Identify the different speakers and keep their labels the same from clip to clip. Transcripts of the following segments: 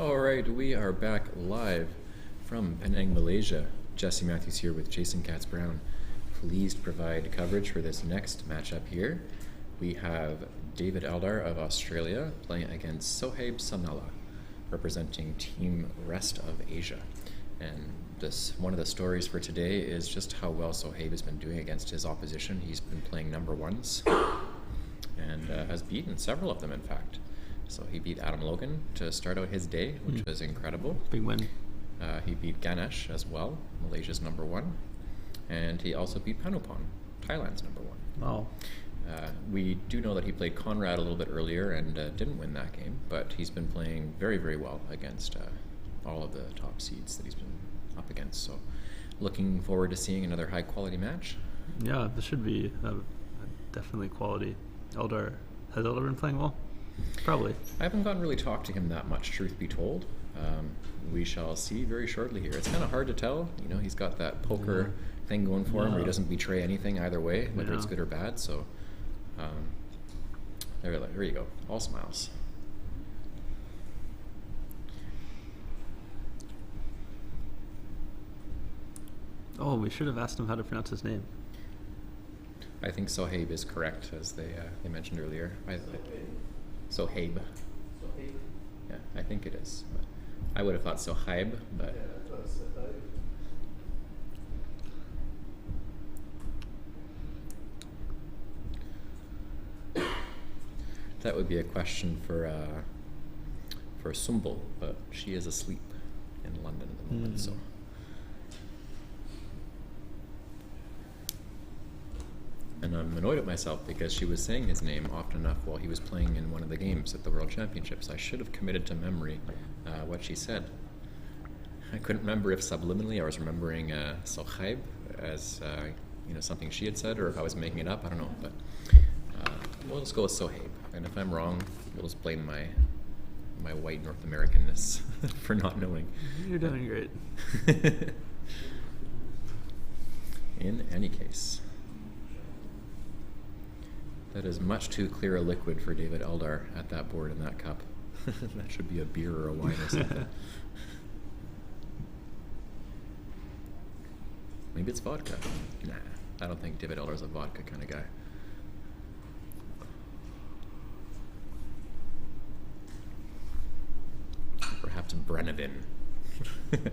Speaker 1: Alright, we are back live from Penang, Malaysia. Jesse Matthews here with Jason Katz-Brown. Pleased to provide coverage for this next matchup here. We have David Eldar of Australia playing against Sohaib Sanaullah, representing Team Rest of Asia. And one of the stories for today is just how well Sohaib has been doing against his opposition. He's been playing number ones and has beaten several of them, in fact. So he beat Adam Logan to start out his day, which was incredible.
Speaker 2: Big win.
Speaker 1: He beat Ganesh as well, Malaysia's number one. And he also beat Panupon, Thailand's number one.
Speaker 2: Wow.
Speaker 1: We do know that he played Conrad a little bit earlier and didn't win that game, but he's been playing very, very well against all of the top seeds that he's been up against. So looking forward to seeing another high-quality match.
Speaker 2: Yeah, this should be definitely quality. Has Eldar been playing well? Probably.
Speaker 1: I haven't gotten really talked to him that much, truth be told. We shall see very shortly here. It's kind of hard to tell. You know, he's got that poker thing going for him where he doesn't betray anything either way, whether it's good or bad. So there you go. All smiles.
Speaker 2: Oh, we should have asked him how to pronounce his name.
Speaker 1: I think Sohaib is correct, as they mentioned earlier. Sohaib. Yeah, I think it is. But I would have thought Sohaib, but... That would be a question for Sumbul, but she is asleep in London at the moment, so... And I'm annoyed at myself because she was saying his name often enough while he was playing in one of the games at the World Championships. I should have committed to memory what she said. I couldn't remember if subliminally I was remembering Sohaib as something she had said, or if I was making it up. I don't know, but we'll just go with Sohaib. And if I'm wrong, we'll just blame my white North Americanness for not knowing.
Speaker 2: You're doing great.
Speaker 1: In any case. That is much too clear a liquid for David Eldar at that board in that cup. That should be a beer or a wine or something. Maybe it's vodka. Nah, I don't think David Eldar's a vodka kind of guy. Perhaps Brennivin.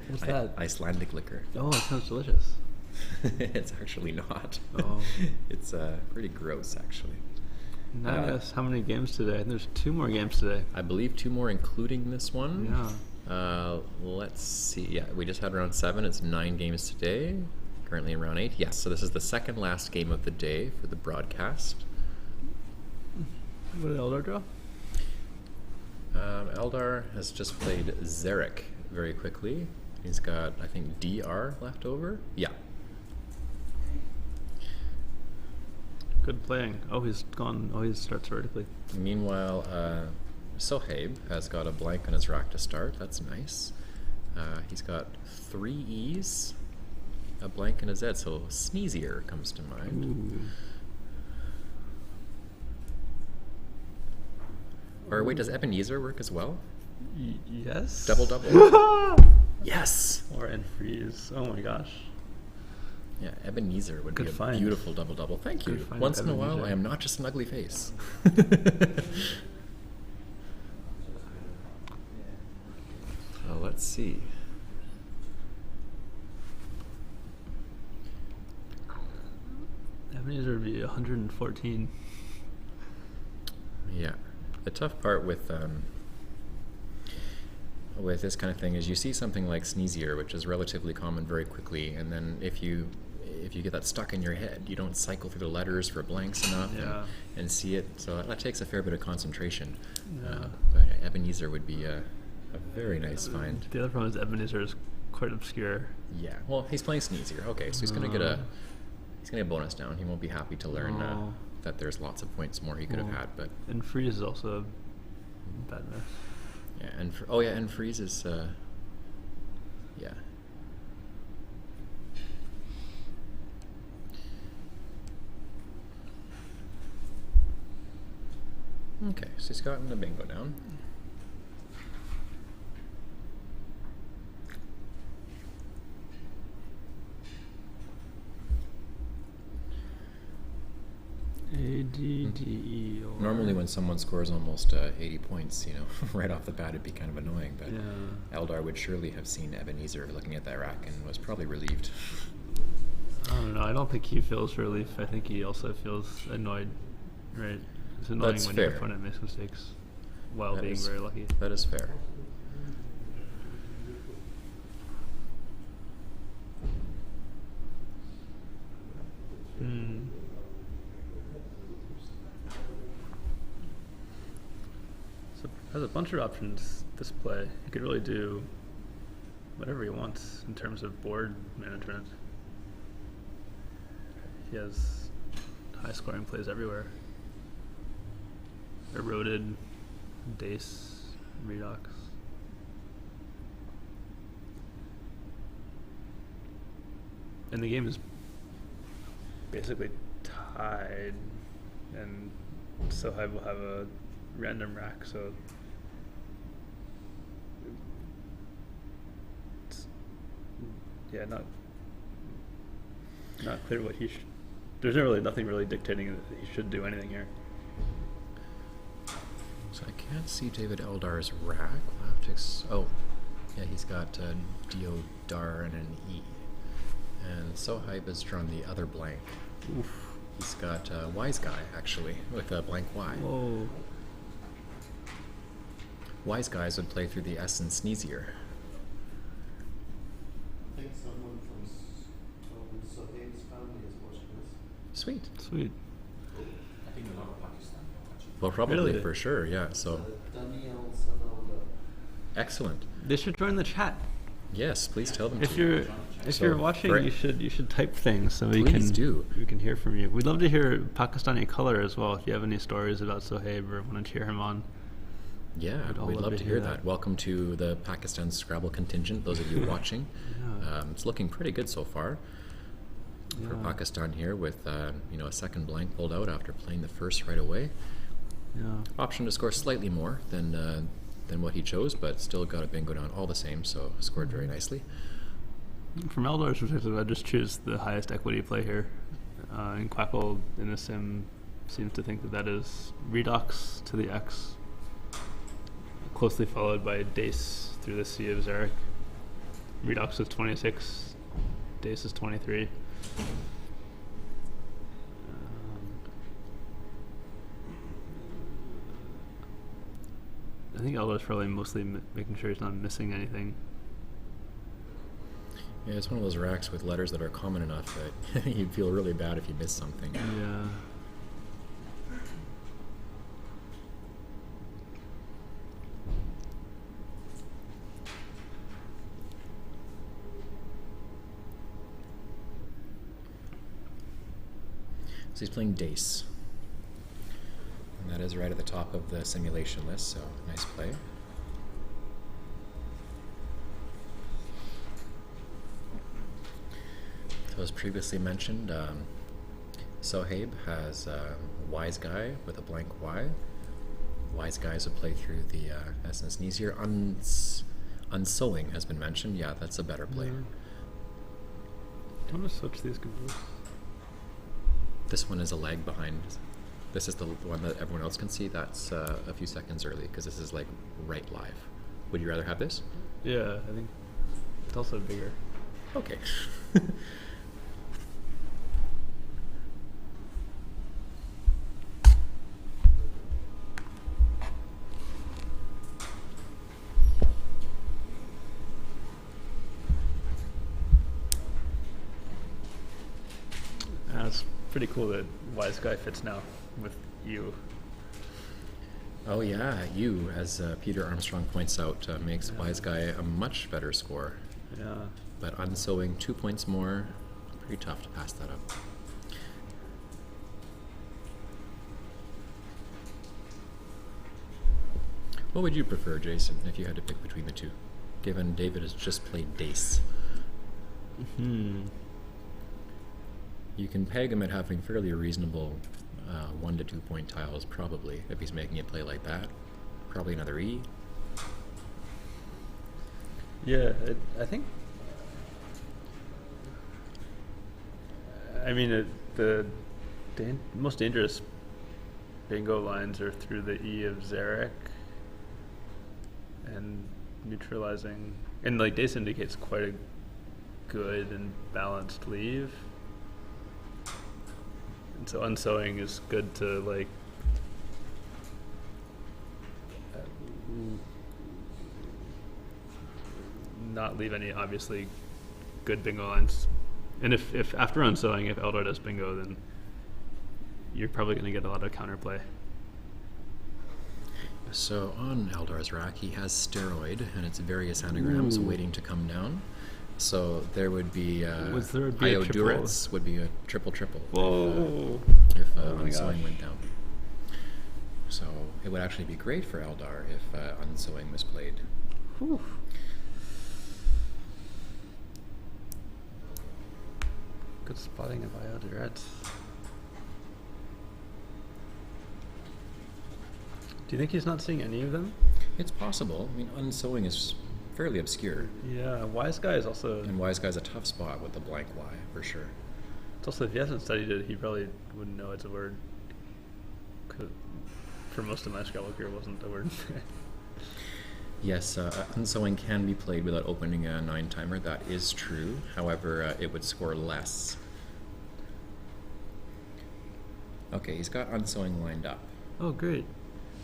Speaker 2: What's that?
Speaker 1: Icelandic liquor.
Speaker 2: Oh, it sounds delicious.
Speaker 1: It's actually not.
Speaker 2: Oh.
Speaker 1: It's pretty gross, actually.
Speaker 2: Nice. How many games today? There's 2 more games today.
Speaker 1: I believe 2 more, including this one.
Speaker 2: Yeah.
Speaker 1: Let's see. Yeah, we just had round 7. It's 9 games today. Currently in round 8. Yes, so this is the second last game of the day for the broadcast.
Speaker 2: What did Eldar draw?
Speaker 1: Eldar has just played Zarek very quickly. He's got, I think, DR left over. Yeah.
Speaker 2: Good playing. Oh, he's gone. Oh, he starts vertically.
Speaker 1: Meanwhile, Sohaib has got a blank on his rack to start. That's nice. He's got 3 E's, a blank and a Z, so Sneezier comes to mind.
Speaker 2: Ooh.
Speaker 1: Or wait, does Ebenezer work as well?
Speaker 2: Yes.
Speaker 1: Double. Yes.
Speaker 2: Or and freeze. Oh my gosh.
Speaker 1: Yeah, Ebenezer would
Speaker 2: Good
Speaker 1: be a
Speaker 2: find.
Speaker 1: beautiful double. Thank you. Once in a while, I am not just an ugly face. Let's see.
Speaker 2: Ebenezer would be 114.
Speaker 1: Yeah. The tough part with this kind of thing is you see something like Sneezier, which is relatively common very quickly, and then if you get that stuck in your head, you don't cycle through the letters for blanks enough and see it, so that takes a fair bit of concentration. But Ebenezer would be a very nice find.
Speaker 2: The other problem is Ebenezer is quite obscure.
Speaker 1: Yeah, well, he's playing Sneezier. Okay, so he's gonna get a bonus down. He won't be happy to learn that there's lots of points more he could have had, but
Speaker 2: and freeze is also a bad mess.
Speaker 1: Yeah, and freeze is yeah. Okay, so he's gotten the bingo down.
Speaker 2: D, D, E, or...
Speaker 1: Normally when someone scores almost 80 points, right off the bat it'd be kind of annoying, but Eldar would surely have seen Ebenezer looking at that rack and was probably relieved.
Speaker 2: I don't know. I don't think he feels relief. I think he also feels annoyed, right? It's annoying
Speaker 1: That's
Speaker 2: when
Speaker 1: fair.
Speaker 2: your opponent makes mistakes while
Speaker 1: That
Speaker 2: being
Speaker 1: is-
Speaker 2: very lucky.
Speaker 1: That is fair.
Speaker 2: So has a bunch of options this play. He could really do whatever he wants in terms of board management. He has high scoring plays everywhere. Eroded, Dace, Redux. And the game is basically tied, and Sohaib will have a random rack, so it's, yeah, not clear what he should. There's nothing really dictating that he should do anything here.
Speaker 1: So I can't see David Eldar's rack. We'll have to oh, yeah, he's got Eldar and an E. And Sohaib has drawn the other blank.
Speaker 2: Oof.
Speaker 1: He's got Wise Guy, actually, with a blank Y.
Speaker 2: Whoa.
Speaker 1: Wise Guys would play through the S and Sneezier.
Speaker 3: I think someone from Sohaib's family is watching this.
Speaker 1: Sweet.
Speaker 2: Sweet.
Speaker 4: I think a lot of Pakistan are watching.
Speaker 1: Well, probably
Speaker 2: Really?
Speaker 1: for sure, yeah. So
Speaker 3: Daniel Sanaullah.
Speaker 1: excellent.
Speaker 2: They should join the chat.
Speaker 1: Yes, please tell them
Speaker 2: If
Speaker 1: to.
Speaker 2: you're
Speaker 1: So,
Speaker 2: watching,
Speaker 1: for-
Speaker 2: you should type things so we
Speaker 1: Please
Speaker 2: can
Speaker 1: do.
Speaker 2: we can hear from you. We'd love to hear Pakistani color as well. If you have any stories about Sohaib or want to cheer him on.
Speaker 1: Yeah,
Speaker 2: We'd all
Speaker 1: we'd
Speaker 2: love
Speaker 1: love
Speaker 2: to
Speaker 1: to
Speaker 2: hear
Speaker 1: hear
Speaker 2: that.
Speaker 1: that. Welcome to the Pakistan Scrabble contingent, those of you watching.
Speaker 2: Yeah.
Speaker 1: It's looking pretty good so far for
Speaker 2: Yeah.
Speaker 1: Pakistan here with a second blank pulled out after playing the first right away.
Speaker 2: Yeah.
Speaker 1: Option to score slightly more than what he chose, but still got a bingo down all the same, so scored very nicely.
Speaker 2: From Eldar's perspective, I just choose the highest equity play here. And Quackle in the sim seems to think that is Redux to the X, closely followed by Dace through the C of Zarek. Redux is 26, Dace is 23. I think Eldar's probably mostly making sure he's not missing anything.
Speaker 1: Yeah, it's one of those racks with letters that are common enough that you'd feel really bad if you missed something.
Speaker 2: Yeah.
Speaker 1: So he's playing Dace. And that is right at the top of the simulation list, so nice play. So as previously mentioned, Sohaib has Wise Guy with a blank Y. Wise Guys would play through the S and Sneeze here. Unsewing has been mentioned. Yeah, that's a better play.
Speaker 2: Yeah. I'm gonna switch these computers.
Speaker 1: This one is a lag behind. This is the one that everyone else can see. That's a few seconds early because this is like right live. Would you rather have this?
Speaker 2: Yeah, I think it's also bigger.
Speaker 1: Okay.
Speaker 2: It's pretty cool that Wise Guy fits now with you.
Speaker 1: Oh yeah, you, as Peter Armstrong points out, makes Wise Guy a much better score.
Speaker 2: Yeah.
Speaker 1: But unsewing 2 points more, pretty tough to pass that up. What would you prefer, Jason, if you had to pick between the two, given David has just played Dace? You can peg him at having fairly reasonable 1 to 2 point tiles, probably, if he's making it play like that. Probably another E.
Speaker 2: Yeah, I think. I mean, the most dangerous bingo lines are through the E of Zarek and neutralizing, and like Dace indicates quite a good and balanced leave. And so unsewing is good to like not leave any obviously good bingo lines. And if after unsewing, if Eldar does bingo, then you're probably going to get a lot of counterplay.
Speaker 1: So on Eldar's rack, he has Steroid and its various anagrams waiting to come down. So there would be
Speaker 2: Was there be a triple?
Speaker 1: Iodurits would be a triple.
Speaker 2: Whoa!
Speaker 1: If
Speaker 2: Oh my
Speaker 1: unsewing
Speaker 2: gosh.
Speaker 1: went down. So it would actually be great for Eldar if unsewing was played.
Speaker 2: Whew. Good spotting of Iodurits. Do you think he's not seeing any of them?
Speaker 1: It's possible. I mean, unsewing is fairly obscure.
Speaker 2: Yeah, Wise Guy is also.
Speaker 1: And Wise Guy's a tough spot with the blank Y, for sure.
Speaker 2: It's also, if he hasn't studied it, he probably wouldn't know it's a word. 'Cause for most of my Scrabble career, it wasn't a word.
Speaker 1: Yes, unsewing can be played without opening a 9 timer. That is true. However, it would score less. Okay, he's got unsewing lined up.
Speaker 2: Oh, great.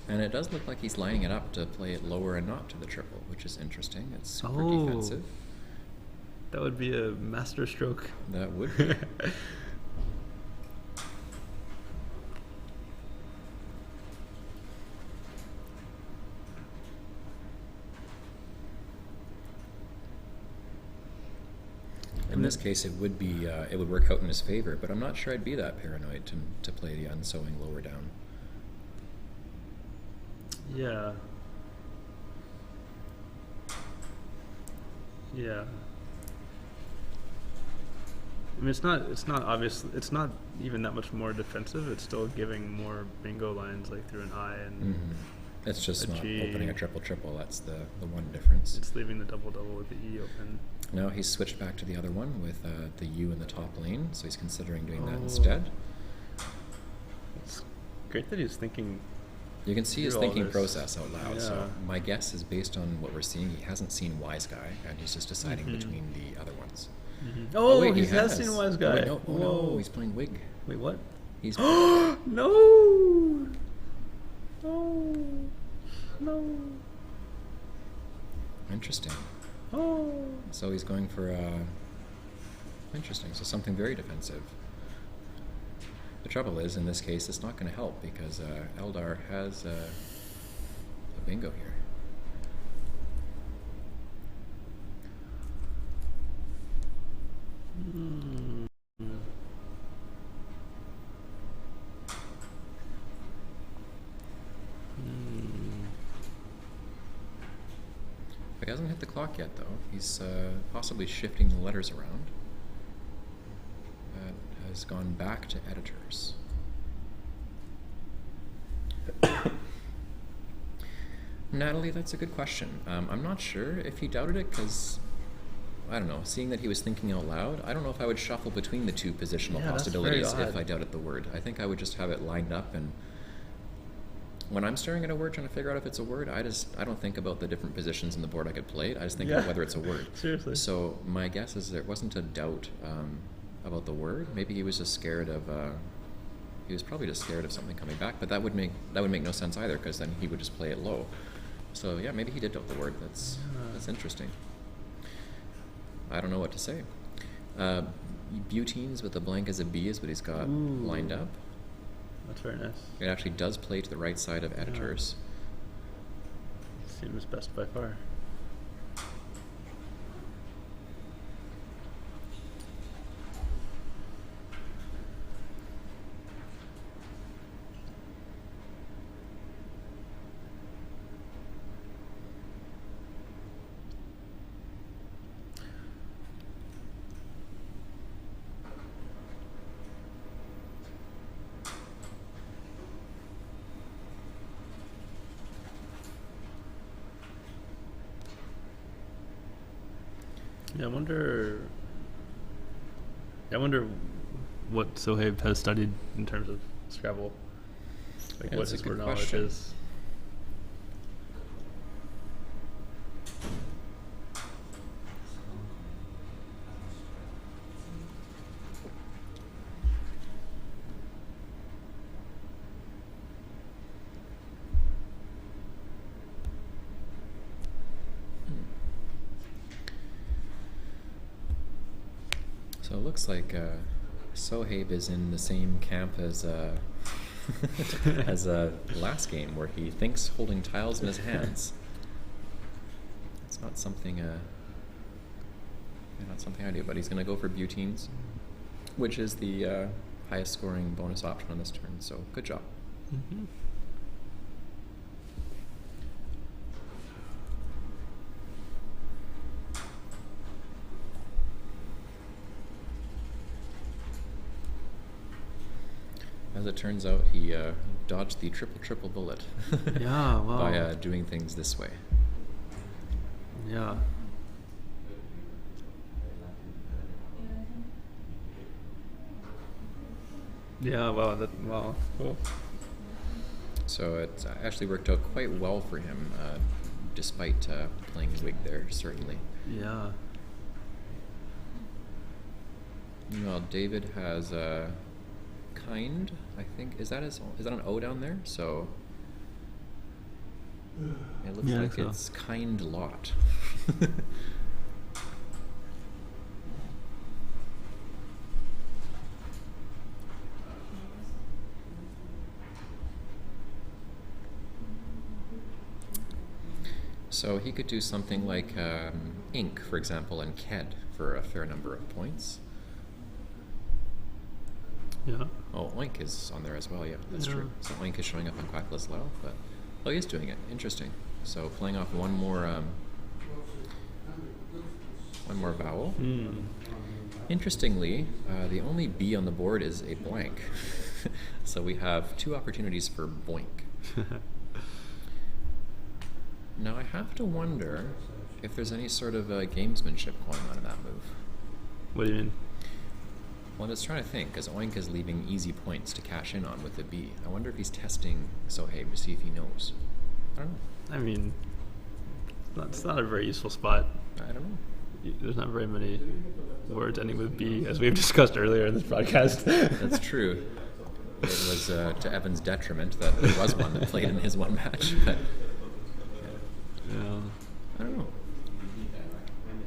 Speaker 1: And it does look like he's lining it up to play it lower and not to the triple, which is interesting. It's super defensive.
Speaker 2: That would be a master stroke.
Speaker 1: That would be. In this case, it would be it would work out in his favor, but I'm not sure I'd be that paranoid to play the unsewing lower down.
Speaker 2: Yeah. Yeah. I mean, it's not obvious. It's not even that much more defensive. It's still giving more bingo lines like through an I and
Speaker 1: It's just
Speaker 2: a
Speaker 1: not
Speaker 2: G.
Speaker 1: opening a triple. That's the one difference.
Speaker 2: it's leaving the double with the E open.
Speaker 1: Now he's switched back to the other one with the U in the top lane, so he's considering doing that instead.
Speaker 2: It's great that he's thinking.
Speaker 1: You can see his
Speaker 2: through all
Speaker 1: thinking
Speaker 2: this.
Speaker 1: process out loud. So
Speaker 2: Yeah.
Speaker 1: my guess is based on what we're seeing, he hasn't seen Wise Guy, and he's just deciding between the other ones.
Speaker 2: Oh,
Speaker 1: wait,
Speaker 2: he has seen Wise Guy.
Speaker 1: Oh, wait, no, oh, no,
Speaker 2: Whoa.
Speaker 1: he's playing Wig.
Speaker 2: Wait, what?
Speaker 1: He's
Speaker 2: No! No! No!
Speaker 1: interesting.
Speaker 2: Oh!
Speaker 1: So he's going for interesting. So something very defensive. The trouble is, in this case, it's not going to help because Eldar has a bingo here. He hasn't hit the clock yet, though. He's possibly shifting the letters around. That has gone back to editors. Natalie, that's a good question. I'm not sure if he doubted it because, I don't know, seeing that he was thinking out loud, I don't know if I would shuffle between the two positional
Speaker 2: Yeah, that's
Speaker 1: possibilities
Speaker 2: very
Speaker 1: if
Speaker 2: odd.
Speaker 1: I doubted the word. I think I would just have it lined up, and when I'm staring at a word trying to figure out if it's a word, I don't think about the different positions in the board I could play it. I just think about
Speaker 2: Yeah.
Speaker 1: whether it's a word.
Speaker 2: Seriously.
Speaker 1: So my guess is there wasn't a doubt about the word. Maybe he was just scared of. He was probably just scared of something coming back, but that would make no sense either because then he would just play it low. So yeah, maybe he did doubt the word. That's interesting. I don't know what to say. Butenes with a blank as a B is what he's got lined up.
Speaker 2: That's very nice.
Speaker 1: It actually does play to the right side of editors.
Speaker 2: Seems best by far. Yeah, I wonder what Sohaib has studied in terms of Scrabble. Like
Speaker 1: Yeah,
Speaker 2: what
Speaker 1: that's a
Speaker 2: his
Speaker 1: good
Speaker 2: word knowledge
Speaker 1: question.
Speaker 2: is.
Speaker 1: So it looks like Sohaib is in the same camp as as last game, where he thinks holding tiles in his hands. It's not something not something I do, but he's going to go for butines, which is the highest scoring bonus option on this turn. So good job.
Speaker 2: Mm-hmm.
Speaker 1: As it turns out, he dodged the triple bullet
Speaker 2: Yeah, wow.
Speaker 1: by doing things this way.
Speaker 2: Yeah. Yeah, wow, wow. Cool.
Speaker 1: So it actually worked out quite well for him, despite playing wig there, certainly.
Speaker 2: Yeah.
Speaker 1: Well, David has kind, I think. Is that an O down there? So it looks
Speaker 2: Yeah, I
Speaker 1: like
Speaker 2: think so.
Speaker 1: it's kind lot. So he could do something like ink, for example, and Ked for a fair number of points.
Speaker 2: Yeah.
Speaker 1: Oh, Oink is on there as well, yeah, that's
Speaker 2: Yeah.
Speaker 1: true. So Oink is showing up on Quackle as well, but oh, he is doing it. Interesting. So playing off one more vowel.
Speaker 2: Hmm.
Speaker 1: Interestingly, the only B on the board is a blank. So we have two opportunities for boink. Now I have to wonder if there's any sort of gamesmanship going on in that move.
Speaker 2: What do you mean?
Speaker 1: Well, I'm just trying to think, because Oink is leaving easy points to cash in on with the B. I wonder if he's testing Sohaib to see if he knows. I don't know.
Speaker 2: I mean, it's not a very useful spot.
Speaker 1: I don't know.
Speaker 2: There's not very many words ending with B, as we've discussed earlier in this broadcast.
Speaker 1: That's true. It was to Evan's detriment that there was one that played in his one match. But
Speaker 2: Yeah.
Speaker 1: I don't know.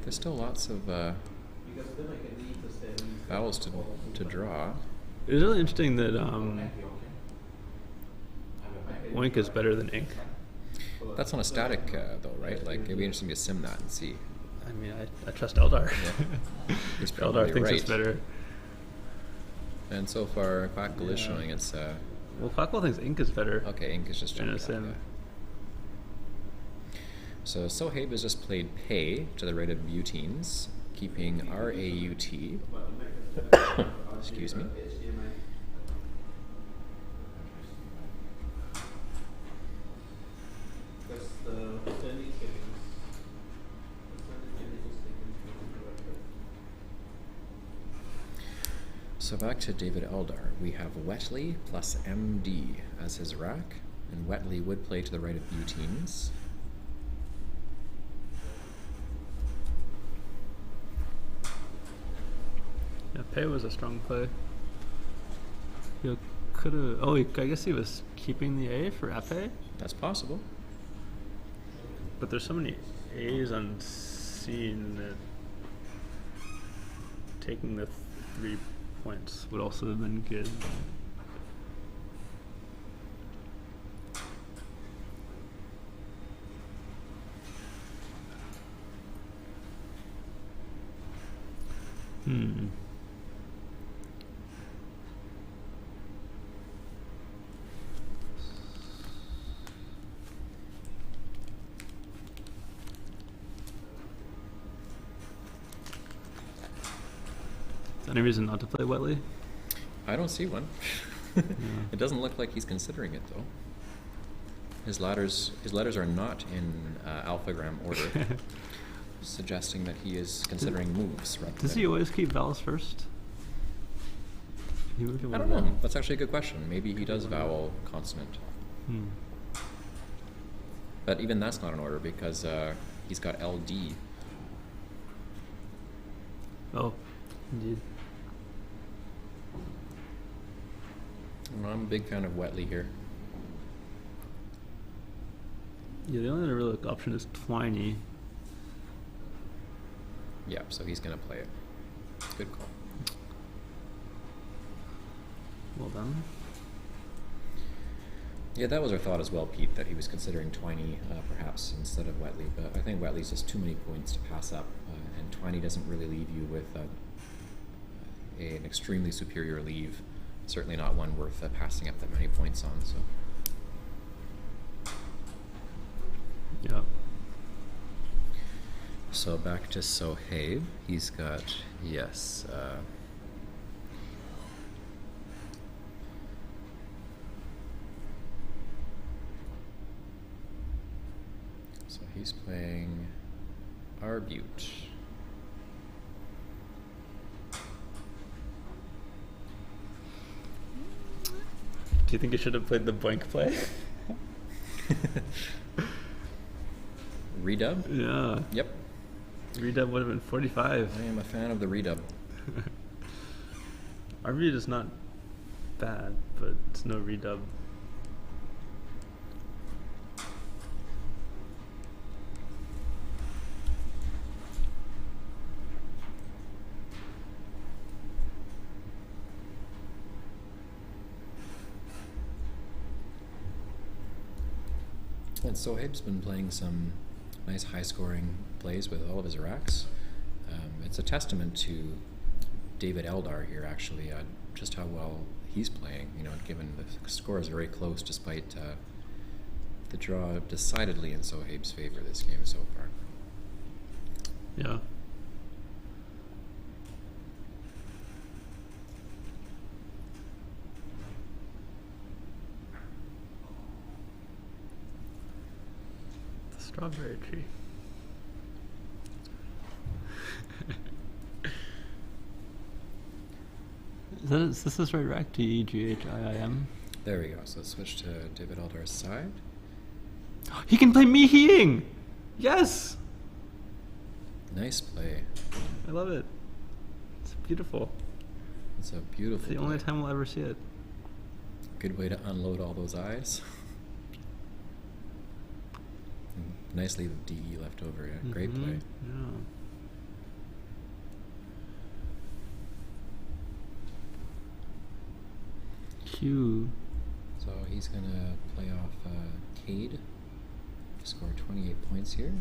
Speaker 1: There's still lots of vowels to draw.
Speaker 2: It's really interesting that Oink is better than Ink.
Speaker 1: That's on a static, though, right? Like, it'd be interesting to sim that and see.
Speaker 2: I mean, I trust Eldar.
Speaker 1: Yeah. He's probably
Speaker 2: Eldar thinks
Speaker 1: right.
Speaker 2: it's better.
Speaker 1: And so far, Quackle is
Speaker 2: Yeah.
Speaker 1: showing it's...
Speaker 2: Well, Quackle thinks Ink is better.
Speaker 1: okay, Ink is just
Speaker 2: In a
Speaker 1: jumping
Speaker 2: sim.
Speaker 1: up, yeah. So Sohaib has just played Pay to the right of Butines, keeping R-A-U-T. Excuse me. So back to David Eldar, we have Wetley plus MD as his rack, and Wetley would play to the right of Butines.
Speaker 2: Yeah, Pei was a strong play. He could have. Oh, I guess he was keeping the A for Epee,
Speaker 1: That's possible.
Speaker 2: but there's so many A's on scene that taking the 3 points would also have been good. Hmm. Is there any reason not to play Wetley?
Speaker 1: I don't see one. It doesn't look like he's considering it, though. His letters are not in alphagram order, suggesting that he is considering moves. Rather
Speaker 2: Does
Speaker 1: than
Speaker 2: he always keep vowels first? He would get
Speaker 1: I
Speaker 2: one
Speaker 1: don't
Speaker 2: of
Speaker 1: know.
Speaker 2: them.
Speaker 1: That's actually a good question. Maybe he does vowel consonant.
Speaker 2: Hmm.
Speaker 1: But even that's not in order because he's got LD.
Speaker 2: Oh, indeed.
Speaker 1: Well, I'm a big fan of Wetley here.
Speaker 2: Yeah, the only other real option is Twiney.
Speaker 1: Yeah, so he's going to play it. Good call.
Speaker 2: Well done.
Speaker 1: Yeah, that was our thought as well, Pete, that he was considering Twiney perhaps instead of Wetley. But I think Wetley's just too many points to pass up, and Twiney doesn't really leave you with an extremely superior leave. Certainly not one worth passing up that many points on. So.
Speaker 2: Yeah.
Speaker 1: So back to Sohaib. He's got, yes. So he's playing Arbute.
Speaker 2: Do you think he should have played the blank play?
Speaker 1: Redub?
Speaker 2: Yeah.
Speaker 1: Yep.
Speaker 2: Redub would have been 45.
Speaker 1: I am a fan of the redub.
Speaker 2: Arbute is not bad, but it's no redub.
Speaker 1: And Sohaib's been playing some nice high-scoring plays with all of his Iraqs. It's a testament to David Eldar here, actually, just how well he's playing. You know, given the scores are very close, despite the draw decidedly in Sohaib's favor this game so far.
Speaker 2: Yeah. The strawberry tree. Is this right, Rack? T-E-G-H-I-I-M?
Speaker 1: There we go. So let's switch to David Eldar's side.
Speaker 2: He can play me heeing! Yes!
Speaker 1: Nice play.
Speaker 2: I love it. It's beautiful.
Speaker 1: It's a beautiful
Speaker 2: It's the only
Speaker 1: play.
Speaker 2: time we'll ever see it.
Speaker 1: Good way to unload all those eyes. Nicely with DE left over. Yeah, great play.
Speaker 2: Yeah. Q.
Speaker 1: So he's going to play off Cade to score 28 points here,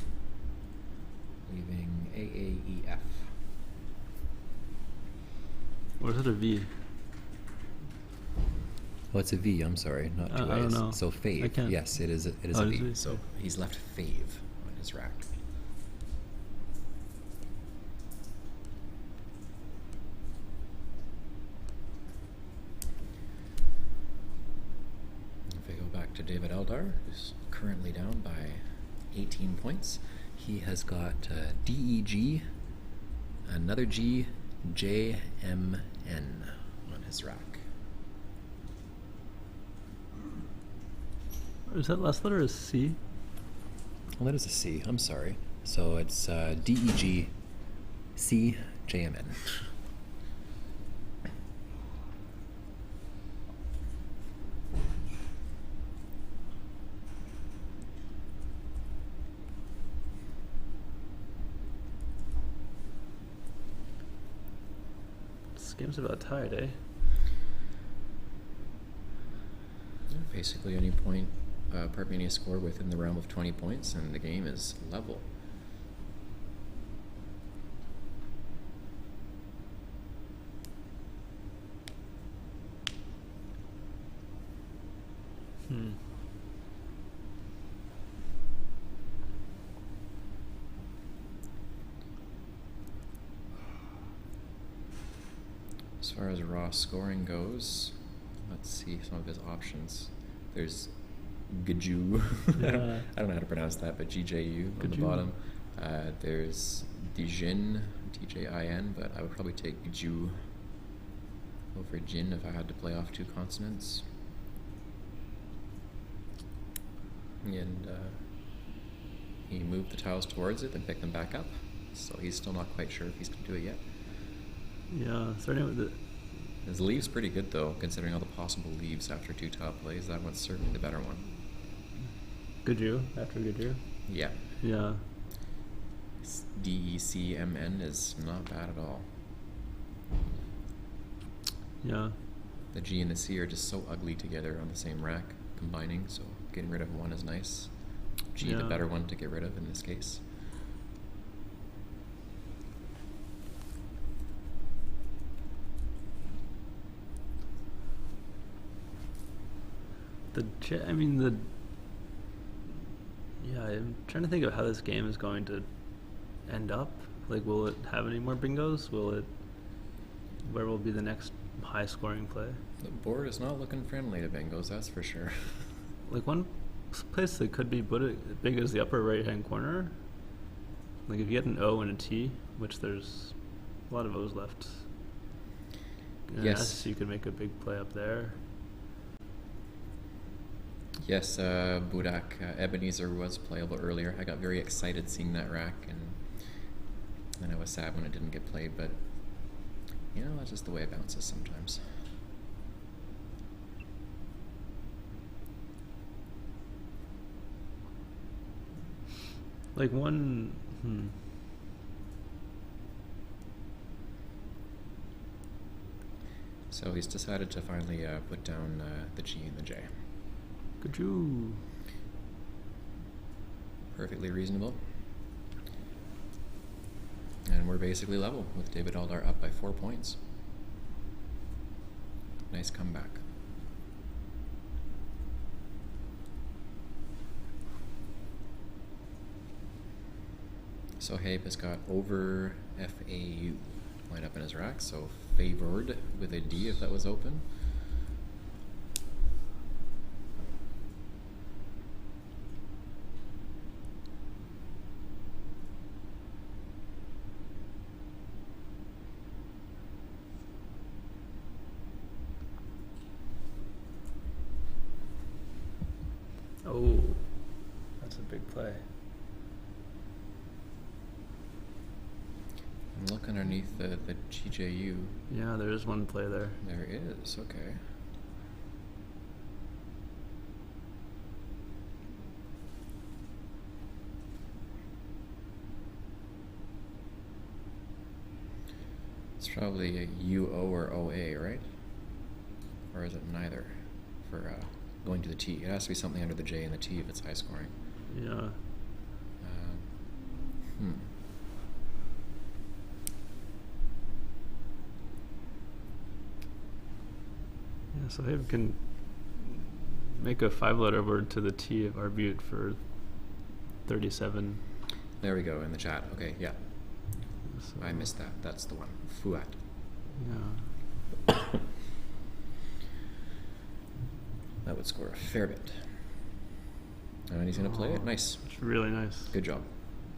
Speaker 1: leaving AAEF.
Speaker 2: Or is it a V?
Speaker 1: Well, it's a V, I'm sorry, not two
Speaker 2: I don't
Speaker 1: A's.
Speaker 2: know.
Speaker 1: So
Speaker 2: I
Speaker 1: fave.
Speaker 2: can't-
Speaker 1: Yes, it is a
Speaker 2: Oh,
Speaker 1: V.
Speaker 2: is it?
Speaker 1: So he's left fave on his rack. If we go back to David Eldar, who's currently down by 18 points, he has got DEG, another G, JMN on his rack.
Speaker 2: Is that last letter is C?
Speaker 1: Well, that is a C. I'm sorry. So it's DEG, C, JMN.
Speaker 2: This game's about tied, eh?
Speaker 1: Basically, any point, any score within the realm of 20 points, and the game is level. As far as raw scoring goes, let's see some of his options. There's Gaju.
Speaker 2: Yeah.
Speaker 1: I don't know how to pronounce that, but GJU on the
Speaker 2: Gaju.
Speaker 1: bottom. There's Dijin, DJIN, but I would probably take Gaju. over Jin if I had to play off 2 consonants. And he moved the tiles towards it and picked them back up. So he's still not quite sure if he's going to do it yet.
Speaker 2: Yeah, starting with the...
Speaker 1: His leave's pretty good though, considering all the possible leaves after 2 tile plays. That one's certainly the better one.
Speaker 2: Gaju, after Gaju?
Speaker 1: Yeah.
Speaker 2: Yeah.
Speaker 1: DECMN is not bad at all.
Speaker 2: Yeah.
Speaker 1: The G and the C are just so ugly together on the same rack, combining, so getting rid of one is nice. G, the
Speaker 2: Yeah.
Speaker 1: better one to get rid of in this case.
Speaker 2: Yeah, I'm trying to think of how this game is going to end up. Like, will it have any more bingos? Where will be the next high scoring play?
Speaker 1: The board is not looking friendly to bingos, that's for sure.
Speaker 2: Like, one place that could be big is the upper right hand corner. Like, if you get an O and a T, which there's a lot of O's left.
Speaker 1: Yes.
Speaker 2: So you could make a big play up there.
Speaker 1: Yes, Budak Ebenezer was playable earlier. I got very excited seeing that rack, and then I was sad when it didn't get played, but you know, that's just the way it bounces sometimes.
Speaker 2: Like one...
Speaker 1: So he's decided to finally put down the G and the J.
Speaker 2: Could you...
Speaker 1: Perfectly reasonable. And we're basically level with David Eldar up by 4 points. Nice comeback. Sohaib has got over FAU lined up in his rack, so favored with a D if that was open.
Speaker 2: Oh, that's a big play.
Speaker 1: And look underneath the GJU.
Speaker 2: Yeah, there is one play there.
Speaker 1: There is, okay. It's probably a UO or OA, right? Or is it neither for going to the T? It has to be something under the J and the T if it's high scoring.
Speaker 2: Yeah. Yeah, so Sohaib can make a 5-letter word to the T of Arbute for 37.
Speaker 1: There we go in the chat. Okay, yeah.
Speaker 2: So
Speaker 1: I missed that. That's the one. Fuat.
Speaker 2: Yeah.
Speaker 1: That would score a fair bit. And he's going to play it. Nice.
Speaker 2: It's really nice.
Speaker 1: Good job.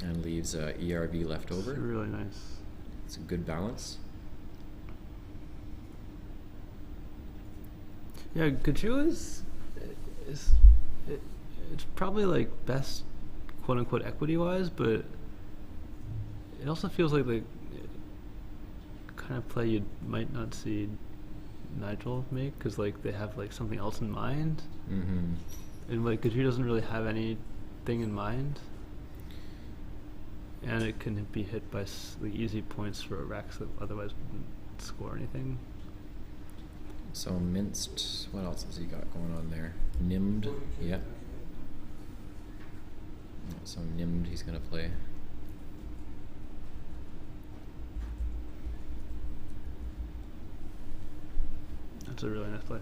Speaker 1: And leaves ERB left over.
Speaker 2: It's really nice.
Speaker 1: It's a good balance.
Speaker 2: Yeah, Gaju it's probably like best quote unquote equity wise, but it also feels like the kind of play you might not see Nigel make because like they have like something else in mind, and like Gaju doesn't really have anything in mind, and it can be hit by like easy points for racks that otherwise wouldn't score anything.
Speaker 1: So minced, what else has he got going on there? Nimmed, yeah. So Nimmed he's going to play.
Speaker 2: That's a really nice play.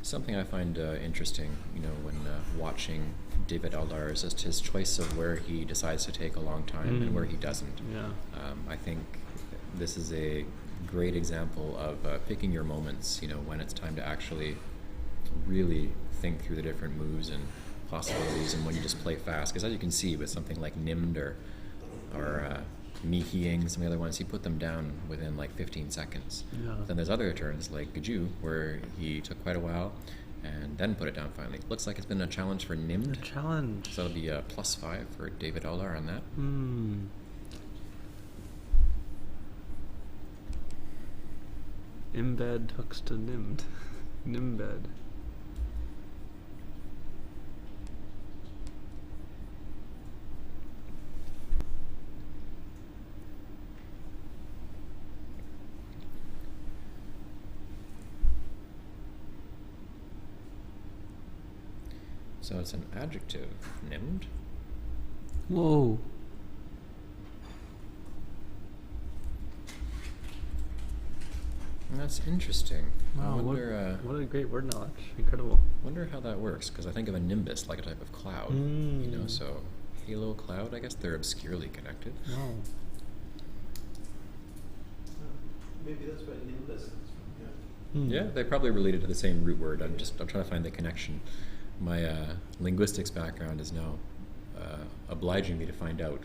Speaker 1: Something I find interesting, you know, when watching David Eldar is just his choice of where he decides to take a long time and where he doesn't.
Speaker 2: Yeah.
Speaker 1: I think this is a great example of picking your moments, you know, when it's time to actually really think through the different moves and possibilities and when you just play fast. Because as you can see with something like Nimmed or Mihiing, some of the other ones, he put them down within like 15 seconds.
Speaker 2: Yeah.
Speaker 1: Then there's other turns like Gaju, where he took quite a while and then put it down finally. Looks like it's been a challenge for
Speaker 2: The
Speaker 1: Nimd.
Speaker 2: challenge.
Speaker 1: So that'll be a +5 for David Eldar on that.
Speaker 2: Hmm. Imbed hooks to Nimd. Nimbed.
Speaker 1: So it's an adjective, Nimd.
Speaker 2: Whoa.
Speaker 1: That's interesting.
Speaker 2: Wow,
Speaker 1: I wonder,
Speaker 2: what a great word knowledge. Incredible.
Speaker 1: wonder how that works, because I think of a nimbus like a type of cloud, you know,
Speaker 2: Mm.
Speaker 1: so halo, cloud, I guess they're obscurely connected.
Speaker 2: Wow.
Speaker 3: Maybe that's where nimbus comes from. Yeah.
Speaker 2: Hmm.
Speaker 1: Yeah, they probably related to the same root word. I'm trying to find the connection. My linguistics background is now obliging me to find out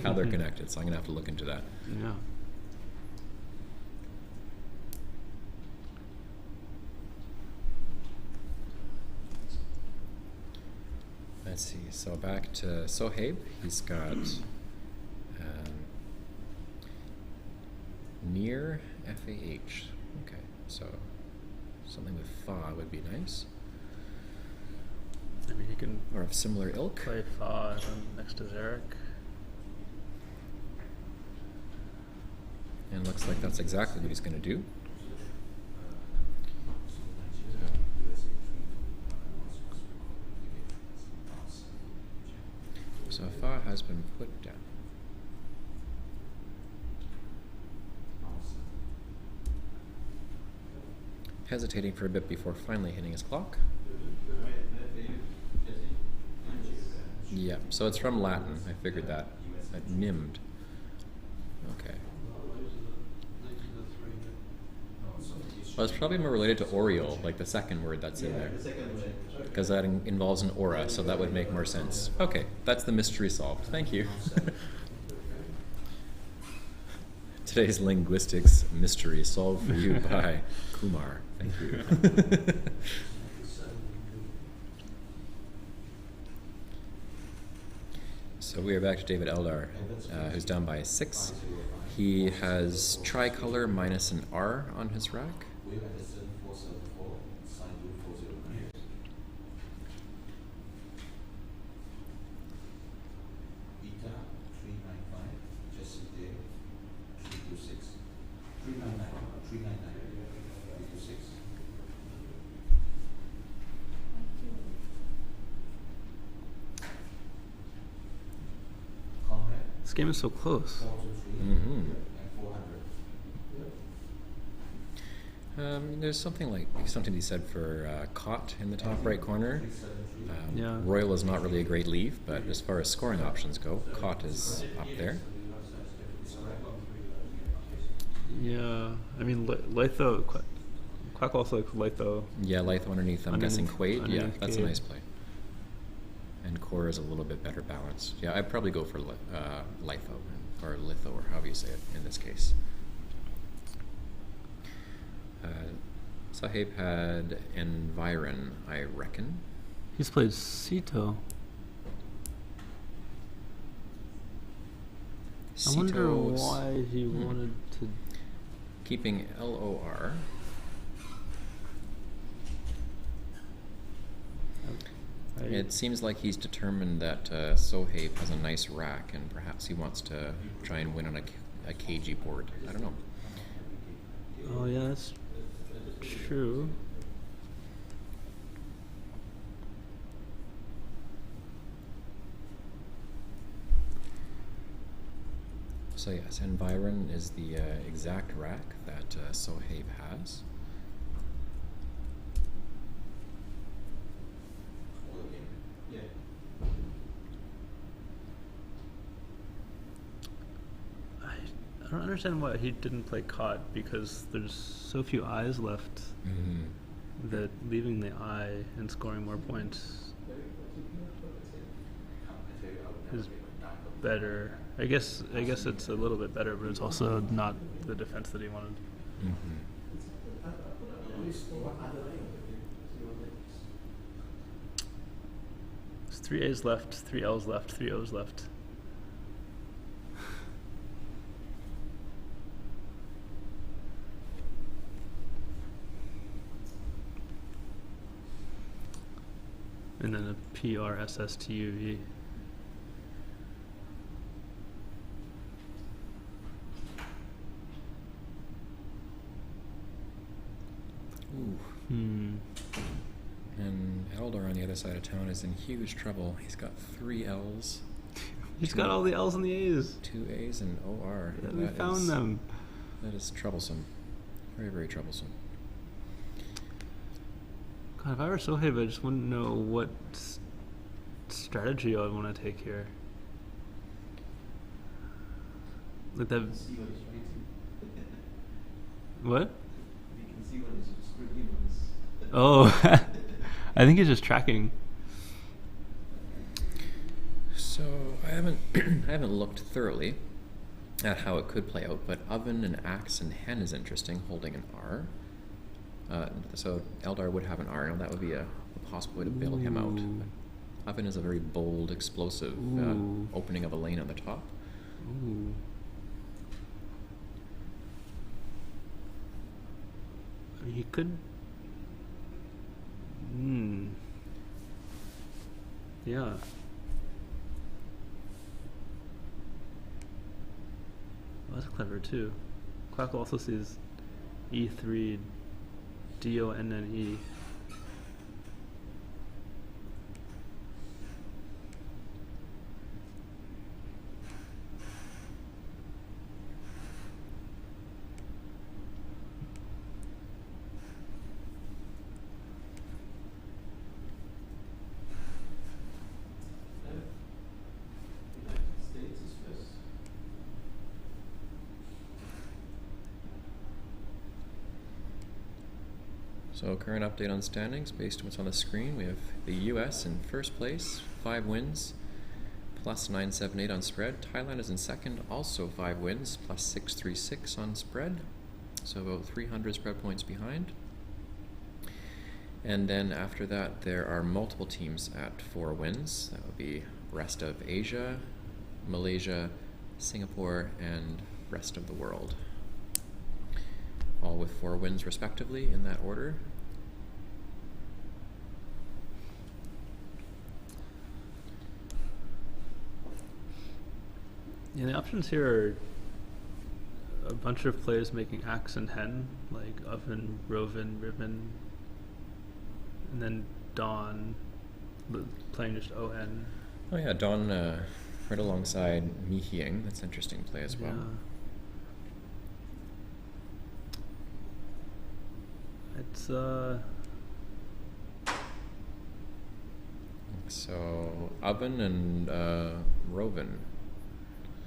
Speaker 1: how they're connected, so I'm going to have to look into that.
Speaker 2: Yeah.
Speaker 1: Let's see, so back to Sohaib. He's got near FAH. Okay, so something with fa would be nice,
Speaker 2: I mean, he can
Speaker 1: or of similar ilk.
Speaker 2: play Fa and then next to Zarek.
Speaker 1: And looks like that's exactly what he's going to do. So fa has been put down. Hesitating for a bit before finally hitting his clock. Yeah, so it's from Latin. I figured that. Nimd. Okay. Well, it's probably more related to Oriole, like the second word that's in there.
Speaker 3: The second way.
Speaker 1: Because that involves an aura, so that would make more sense. Okay, that's the mystery solved. Thank you. Today's linguistics mystery solved for you by Kumar. Thank you. So we are back to David Eldar, who's down by 6. He has tricolor minus an R on his rack.
Speaker 2: This game is so close.
Speaker 1: Mm-hmm. There's something to be said for caught in the top right corner.
Speaker 2: Yeah.
Speaker 1: Royal is not really a great leave, but as far as scoring options go, caught is up there.
Speaker 2: Yeah. I mean, Litho. Quack also likes Litho.
Speaker 1: Yeah, Litho underneath, I'm guessing Quaid. Yeah,
Speaker 2: underneath
Speaker 1: that's a
Speaker 2: Quaid.
Speaker 1: nice play. And core is a little bit better balanced. Yeah, I'd probably go for Litho, or Litho, or however you say it in this case. Sohaib had Environ, I reckon.
Speaker 2: He's played Sito. I wonder
Speaker 1: Cito's
Speaker 2: why he wanted to.
Speaker 1: keeping LOR. It seems like he's determined that Sohaib has a nice rack, and perhaps he wants to try and win on a KG board. I don't know.
Speaker 2: Oh yeah, that's true.
Speaker 1: So yes, Environ is the exact rack that Sohaib has.
Speaker 2: I don't understand why he didn't play Caught, because there's so few eyes left
Speaker 1: Mm-hmm.
Speaker 2: that leaving the eye and scoring more points is better. I guess it's a little bit better, but it's also not the defense that he wanted.
Speaker 1: Mm-hmm.
Speaker 2: There's 3 A's left, 3 L's left, 3 O's left. And then a PRSSTUV.
Speaker 1: Ooh.
Speaker 2: Hmm.
Speaker 1: And Eldar on the other side of town is in huge trouble. He's got 3 L's.
Speaker 2: He's got all the L's and the A's.
Speaker 1: 2 A's and OR.
Speaker 2: Yeah, we found them.
Speaker 1: That is troublesome. Very, very troublesome.
Speaker 2: God, if I were Sohaib, I just wouldn't know what strategy I would want to take here. Like that.
Speaker 3: See what he's trying to.
Speaker 2: What?
Speaker 3: You can see what he's screwing with.
Speaker 2: Oh, I think he's just tracking.
Speaker 1: So I haven't I haven't looked thoroughly at how it could play out, but oven and axe and hen is interesting, holding an R. So Eldar would have an R, and that would be a possible way to bail him out.
Speaker 2: Ooh.
Speaker 1: Oven is a very bold, explosive
Speaker 2: Ooh.
Speaker 1: opening of a lane on the top.
Speaker 2: Ooh. I mean, he could. Yeah. Well, that's clever too. Quackle also sees E3 DONNE.
Speaker 3: United States is first.
Speaker 1: So current update on standings based on what's on the screen. We have the US in first place, 5 wins, plus 978 on spread. Thailand is in second, also 5 wins, plus 636 on spread. So about 300 spread points behind. And then after that, there are multiple teams at 4 wins. That would be rest of Asia, Malaysia, Singapore, and rest of the world. All with 4 wins respectively in that order.
Speaker 2: Yeah, the options here are a bunch of players making axe and hen, like oven, roven, ribbon, and then Dawn playing just ON.
Speaker 1: Oh yeah, Dawn right alongside Mi Hieng. That's an interesting play as well.
Speaker 2: Yeah. It's
Speaker 1: So oven and roven.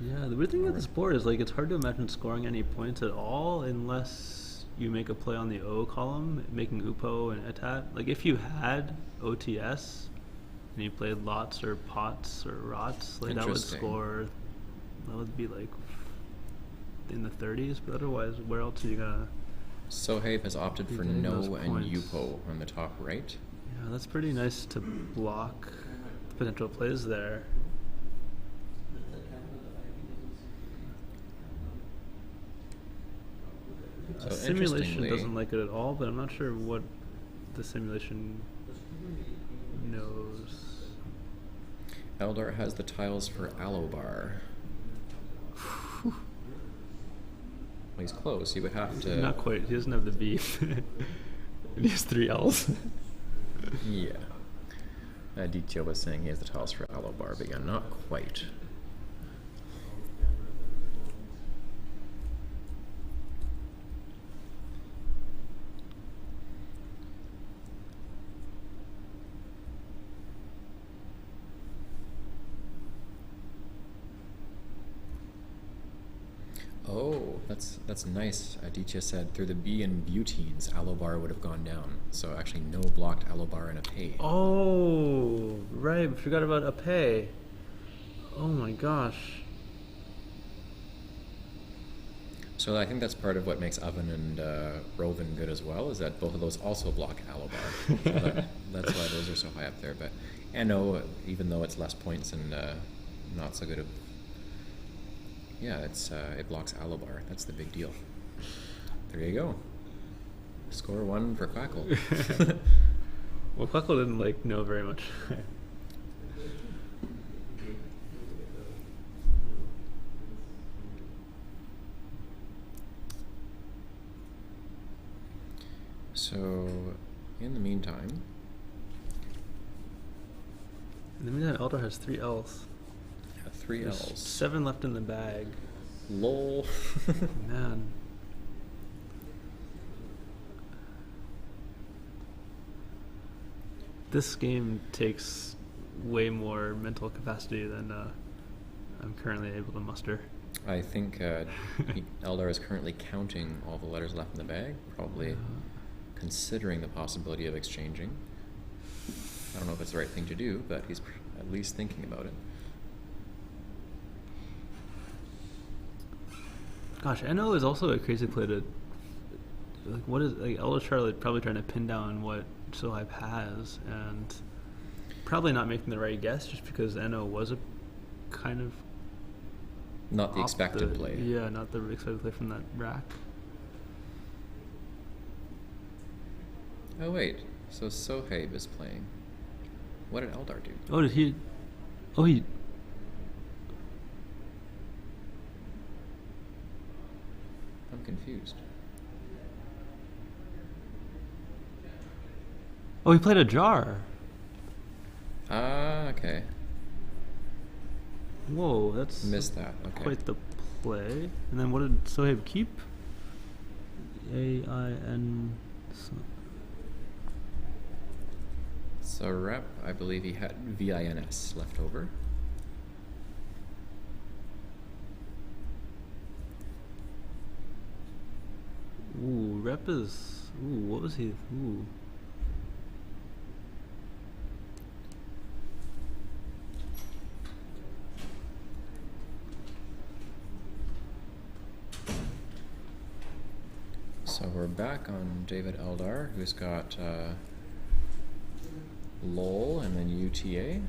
Speaker 2: yeah, the weird thing with this board is like it's hard to imagine scoring any points at all unless you make a play on the O column, making Upo and Etat. Like if you had OTS and you played lots or pots or rots, like that would
Speaker 1: Interesting.
Speaker 2: score. That would be like in the 30s, but otherwise, where else are you gonna?
Speaker 1: Sohaib has opted for
Speaker 2: Getting
Speaker 1: no
Speaker 2: those
Speaker 1: and
Speaker 2: points.
Speaker 1: Upo on the top right.
Speaker 2: Yeah, that's pretty nice to block the potential plays there.
Speaker 1: So
Speaker 2: Simulation
Speaker 1: interestingly,
Speaker 2: doesn't like it at all, but I'm not sure what the simulation knows.
Speaker 1: Eldar has the tiles for Alobar. Well, he's close. He would have to.
Speaker 2: Not quite. He doesn't have the beef. And he has 3 L's.
Speaker 1: Yeah. Aditya was saying he has the tiles for Alobar, but yeah, not quite. Oh, that's nice. Aditya said through the B and Buteens, Alobar would have gone down. So actually no blocked Alobar and a pay.
Speaker 2: Oh, right. Forgot about a pay. Oh my gosh.
Speaker 1: So I think that's part of what makes Oven and Roven good as well, is that both of those also block Allobar. So that's why those are so high up there. But NO, even though it's less points and not so good of... Yeah, it blocks Allobar. That's the big deal. There you go. Score 1 for Quackle.
Speaker 2: Well, Quackle didn't know very much.
Speaker 1: So, in the meantime...
Speaker 2: Eldar has 3 L's.
Speaker 1: Yeah, 3
Speaker 2: There's
Speaker 1: L's.
Speaker 2: 7 left in the bag.
Speaker 1: Lol.
Speaker 2: Man. This game takes way more mental capacity than I'm currently able to muster.
Speaker 1: I think Eldar is currently counting all the letters left in the bag, probably considering the possibility of exchanging. I don't know if it's the right thing to do, but he's at least thinking about it.
Speaker 2: Gosh, NO is also a crazy play to... Elder Charlotte probably trying to pin down what Sohaib has, and probably not making the right guess just because NO was a kind of...
Speaker 1: Not the expected play.
Speaker 2: Yeah, not the expected play from that rack.
Speaker 1: Oh wait, so Sohaib is playing. What did Eldar do?
Speaker 2: Oh, did he... Oh, he...
Speaker 1: I'm confused.
Speaker 2: Oh, he played a jar.
Speaker 1: Ah, okay.
Speaker 2: Whoa, that's...
Speaker 1: Missed that, okay.
Speaker 2: Quite the play. And then what did Sohaib keep? A-I-N...
Speaker 1: So rep, I believe he had VINS left over.
Speaker 2: Ooh, rep is... Ooh, what was he... Ooh.
Speaker 1: So we're back on David Eldar, who's got LOL and then UTA.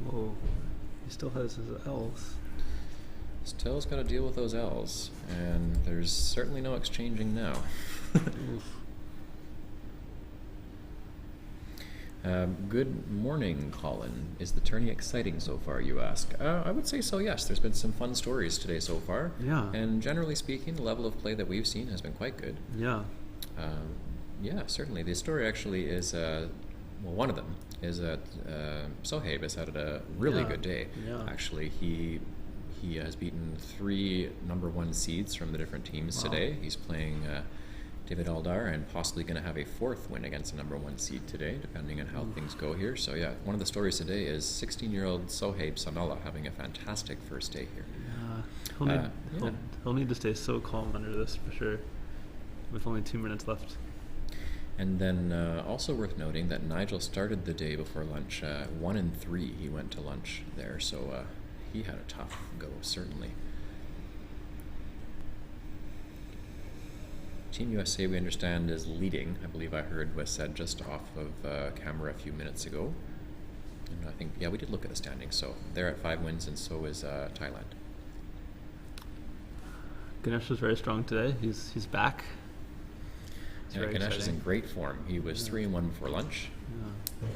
Speaker 2: Whoa. He still has his L's.
Speaker 1: Still's got to deal with those L's, and there's certainly no exchanging now. Good morning, Colin. Is the tourney exciting so far, you ask? I would say so, yes. There's been some fun stories today so far.
Speaker 2: Yeah.
Speaker 1: And generally speaking, the level of play that we've seen has been quite good.
Speaker 2: Yeah.
Speaker 1: Yeah, certainly. The story actually is, well, one of them is that Sohaib has had a really good day.
Speaker 2: Yeah.
Speaker 1: Actually, he has beaten 3 #1 seeds from the different teams today. He's playing David Eldar and possibly going to have a 4th win against a #1 seed today, depending on how things go here. So yeah, one of the stories today is 16-year-old Sohaib Sanaullah having a fantastic first day here.
Speaker 2: Yeah. He'll need to stay so calm under this for sure, with only 2 minutes left.
Speaker 1: And then also worth noting that Nigel started the day before lunch. 1-3 he went to lunch there, so he had a tough go, certainly. Team USA, we understand, is leading. I believe I heard was said just off of camera a few minutes ago. And I think, yeah, we did look at the standings. So they're at 5 wins, and so is Thailand.
Speaker 2: Ganesh was very strong today. He's back.
Speaker 1: Yeah, Ganesh is in great form. He was 3-1 before lunch.
Speaker 2: Yeah.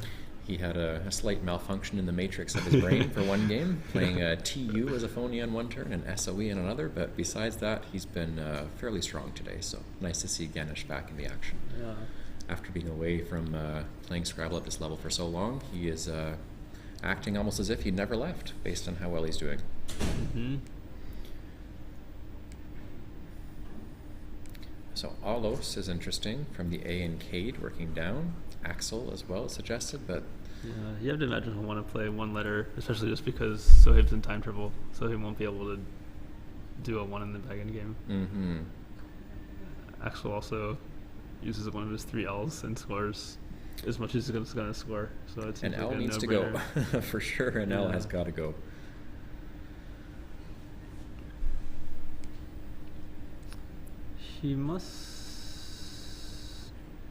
Speaker 1: He had a slight malfunction in the matrix of his brain for one game, playing TU as a phony on one turn and SOE on another, but besides that, he's been fairly strong today, so nice to see Ganesh back in the action.
Speaker 2: Yeah.
Speaker 1: After being away from playing Scrabble at this level for so long, he is acting almost as if he'd never left, based on how well he's doing.
Speaker 2: Mm-hmm.
Speaker 1: So Alos is interesting, from the A and Cade working down. Axel as well suggested, but
Speaker 2: Yeah, you have to imagine he'll want to play one letter, especially just because Sohaib's in time trouble, so he won't be able to do a 1 in the bag end game.
Speaker 1: Mm-hmm.
Speaker 2: Axel also uses one of his 3 L's and scores as much as he's going to score. So it seems
Speaker 1: And
Speaker 2: like
Speaker 1: L
Speaker 2: a
Speaker 1: needs to
Speaker 2: no-brainer.
Speaker 1: go for sure, and L
Speaker 2: Yeah.
Speaker 1: has got to go.
Speaker 2: He must.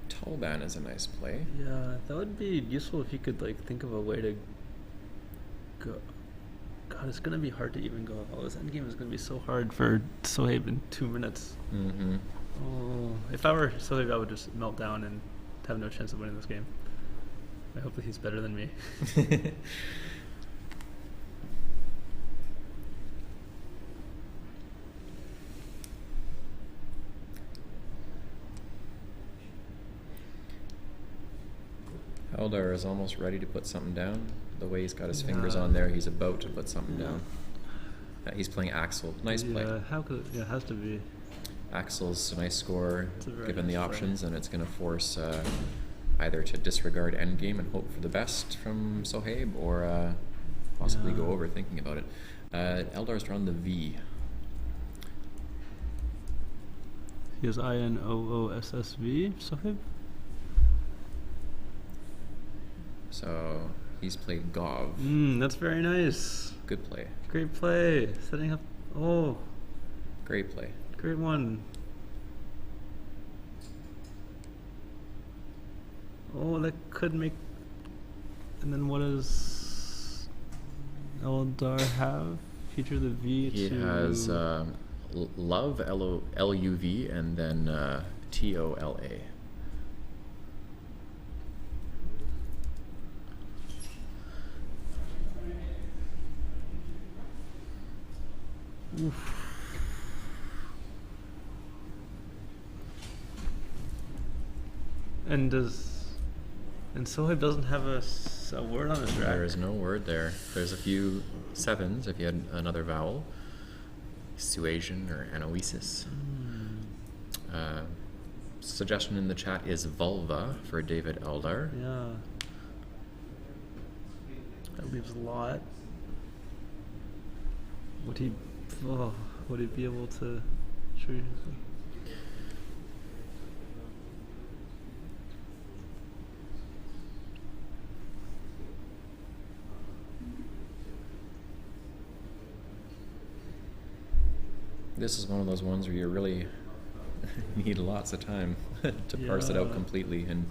Speaker 1: Taliban is a nice play.
Speaker 2: Yeah, that would be useful if he could like think of a way to go. God, it's gonna be hard to even go. Oh, this endgame is gonna be so hard for Sohaib in 2 minutes.
Speaker 1: Mm-hmm.
Speaker 2: Oh, if I were Sohaib, I would just melt down and have no chance of winning this game. I hope that he's better than me.
Speaker 1: Eldar is almost ready to put something down. The way he's got his fingers on there, he's about to put something down. He's playing Axel. Nice play.
Speaker 2: Yeah, how could it has to be.
Speaker 1: Axel's a nice score given
Speaker 2: nice
Speaker 1: the
Speaker 2: play.
Speaker 1: options, and it's going to force either to disregard endgame and hope for the best from Sohaib, or possibly go over thinking about it. Eldar's drawn the V.
Speaker 2: He has INOOSSV, Sohaib?
Speaker 1: So he's played Gov.
Speaker 2: That's very nice.
Speaker 1: Good play.
Speaker 2: Great play. Setting up. Oh,
Speaker 1: Great play.
Speaker 2: great one. Oh, that could make. And then what does Eldar have? Feature the V
Speaker 1: He
Speaker 2: to.
Speaker 1: has Love, L-U-V, and then T-O-L-A.
Speaker 2: Oof. And Sohaib doesn't have a word on his rack.
Speaker 1: There is no word there. There's a few sevens if you had another vowel. Suasion or anoesis. Suggestion in the chat is vulva for David Eldar.
Speaker 2: Yeah. That leaves a lot. Would he be able to show you?
Speaker 1: This is one of those ones where you really need lots of time to parse it out
Speaker 2: Yeah.
Speaker 1: completely. And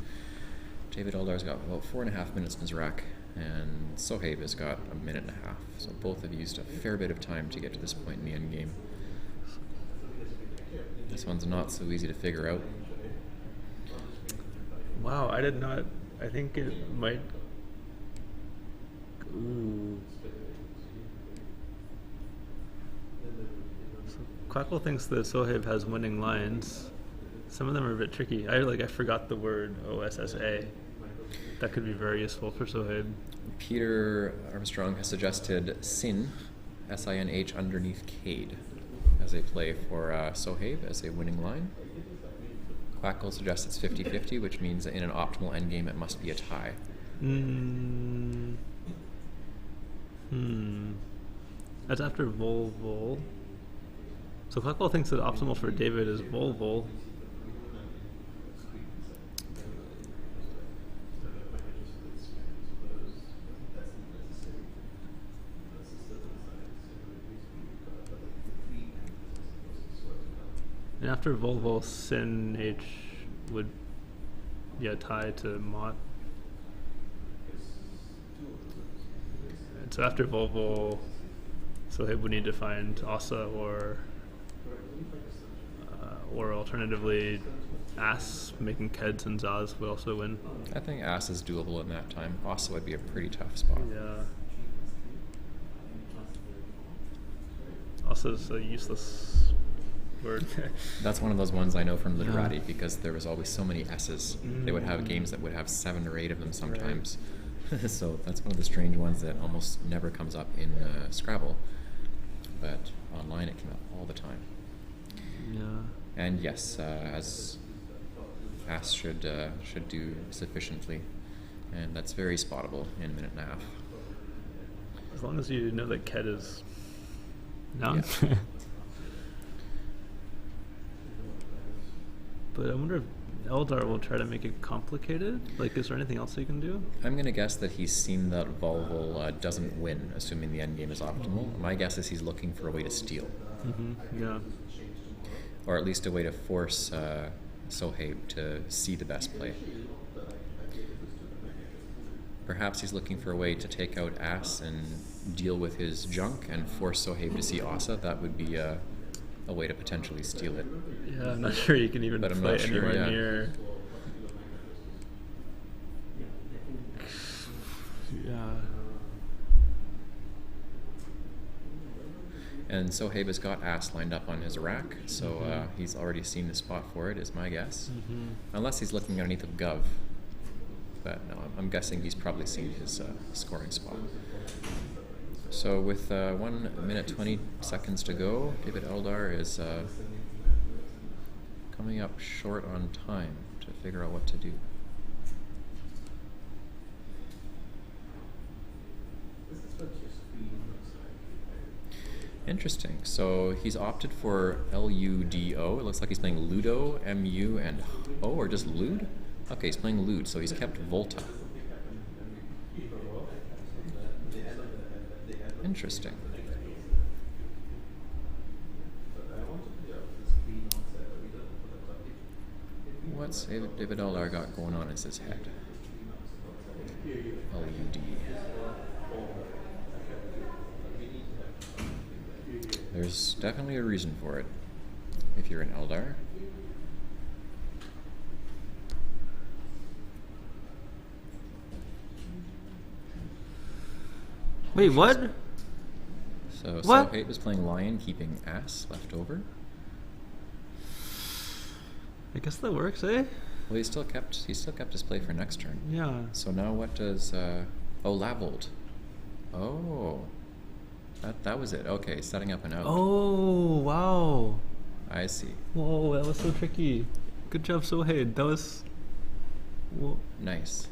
Speaker 1: David Eldar's got about 4.5 minutes in his rack, and Sohaib has got 1.5 minutes. So both have used a fair bit of time to get to this point in the end game. This one's not so easy to figure out.
Speaker 2: Wow, I did not. I think it might. Ooh. So Quackle thinks that Sohaib has winning lines. Some of them are a bit tricky. I forgot the word OSSA. That could be very useful for Sohaib.
Speaker 1: Peter Armstrong has suggested Sin, S-I-N-H, underneath Cade as a play for Sohaib as a winning line. Quackle suggests it's 50-50, which means that in an optimal endgame it must be a tie.
Speaker 2: That's after Vol. So Quackle thinks that optimal for David is Vol. And after Vol, Sin H would tie to Mott. And so after Vol, Sohaib would need to find Asa or alternatively Ass, making Keds and Zaz would also win.
Speaker 1: I think Ass is doable in that time. Asa would be a pretty tough spot.
Speaker 2: Yeah. Asa's a useless word.
Speaker 1: That's one of those ones I know from Literati because there was always so many S's. They would have games that would have 7 or 8 of them sometimes. Right. So that's one of the strange ones that almost never comes up in Scrabble. But online it came up all the time.
Speaker 2: Yeah.
Speaker 1: And yes, as Ass should do sufficiently. And that's very spottable in 1.5 minutes.
Speaker 2: As long as you know that Ked is noun.
Speaker 1: Yeah.
Speaker 2: But I wonder if Eldar will try to make it complicated. Like, is there anything else he can do?
Speaker 1: I'm going to guess that he's seen that Volvo doesn't win, assuming the endgame is optimal. My guess is he's looking for a way to steal.
Speaker 2: Yeah.
Speaker 1: or at least a way to force Sohaib to see the best play. Perhaps he's looking for a way to take out Ass and deal with his junk and force Sohaib to see Asa. That would be a way to potentially steal it.
Speaker 2: Yeah, I'm not sure you can even
Speaker 1: But I'm
Speaker 2: play
Speaker 1: not sure,
Speaker 2: anywhere
Speaker 1: yeah.
Speaker 2: near. Yeah.
Speaker 1: And Sohaib has got Ass lined up on his rack, so he's already seen the spot for it, is my guess. Unless he's looking underneath of Gov. But no, I'm guessing he's probably seen his scoring spot. So with 1 minute 20 seconds to go, David Eldar is coming up short on time to figure out what to do. Interesting. So he's opted for Ludo. It looks like he's playing Ludo, Mu, and O, or just Lude? Okay, he's playing Lude, so he's kept Volta. Interesting. What's David Eldar got going on in his head? LUD. There's definitely a reason for it, if you're an Eldar.
Speaker 2: Wait, what?
Speaker 1: So
Speaker 2: What?
Speaker 1: Sohaib is playing Lion, keeping Ass left over.
Speaker 2: I guess that works, eh?
Speaker 1: Well, he still kept his play for next turn.
Speaker 2: Yeah.
Speaker 1: So now what does Lavold? Oh. That was it. Okay, setting up an out.
Speaker 2: Oh, wow.
Speaker 1: I see.
Speaker 2: Whoa, that was so tricky. Good job, Sohaib. That was... Whoa.
Speaker 1: Nice.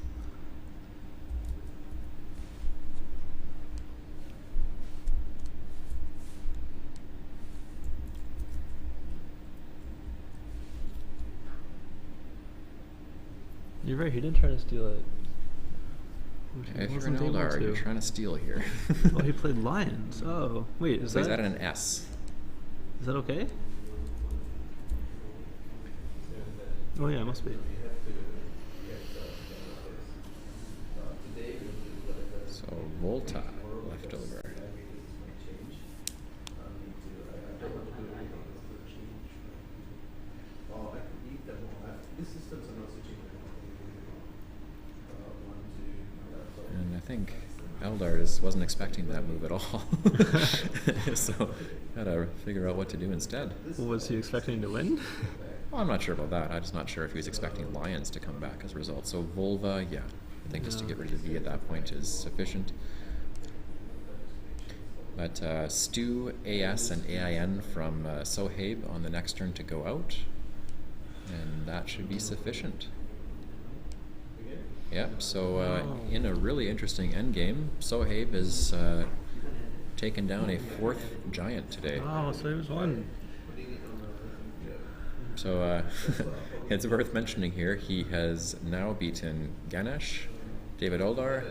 Speaker 2: You're right, he did try to steal it. Which he
Speaker 1: If you're an
Speaker 2: wasn't able
Speaker 1: Eldar,
Speaker 2: to.
Speaker 1: you're trying to steal here.
Speaker 2: Oh, he played Lions. Oh, wait, is
Speaker 1: So he's
Speaker 2: that...
Speaker 1: added an S.
Speaker 2: Is that okay? Oh yeah, it must be.
Speaker 1: So Volta left over. And I think Eldar wasn't expecting that move at all. So gotta figure out what to do instead.
Speaker 2: Was he expecting to win?
Speaker 1: Well, I'm not sure about that. I'm just not sure if he was expecting Lions to come back as a result. So Volva, yeah. I think just to get rid of the V at that point is sufficient. But Stu, AS, and AIN from Sohaib on the next turn to go out. And that should be sufficient. Yep, so in a really interesting endgame, Sohaib has taken down a 4th giant today.
Speaker 2: Wow, Sohaib's won.
Speaker 1: So it's worth mentioning here, he has now beaten Ganesh, David Eldar,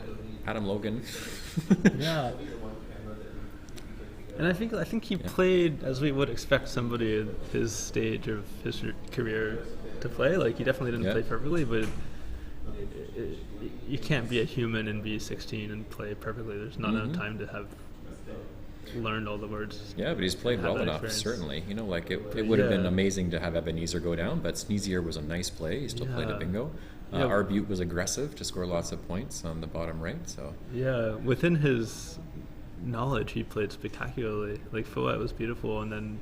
Speaker 1: Adam Logan.
Speaker 2: Yeah. And I think he played as we would expect somebody at his stage of his career to play. Like, he definitely didn't play perfectly, but you can't be a human and be 16 and play perfectly. There's not enough time to have learned all the words.
Speaker 1: Yeah, but he's played well enough,
Speaker 2: experience.
Speaker 1: Certainly. You know, like it would have been amazing to have Ebenezer go down, but Sneezier was a nice play. He still played a bingo. Arbute was aggressive to score lots of points on the bottom right. So
Speaker 2: yeah, within his knowledge, he played spectacularly. Like, Foat was beautiful, and then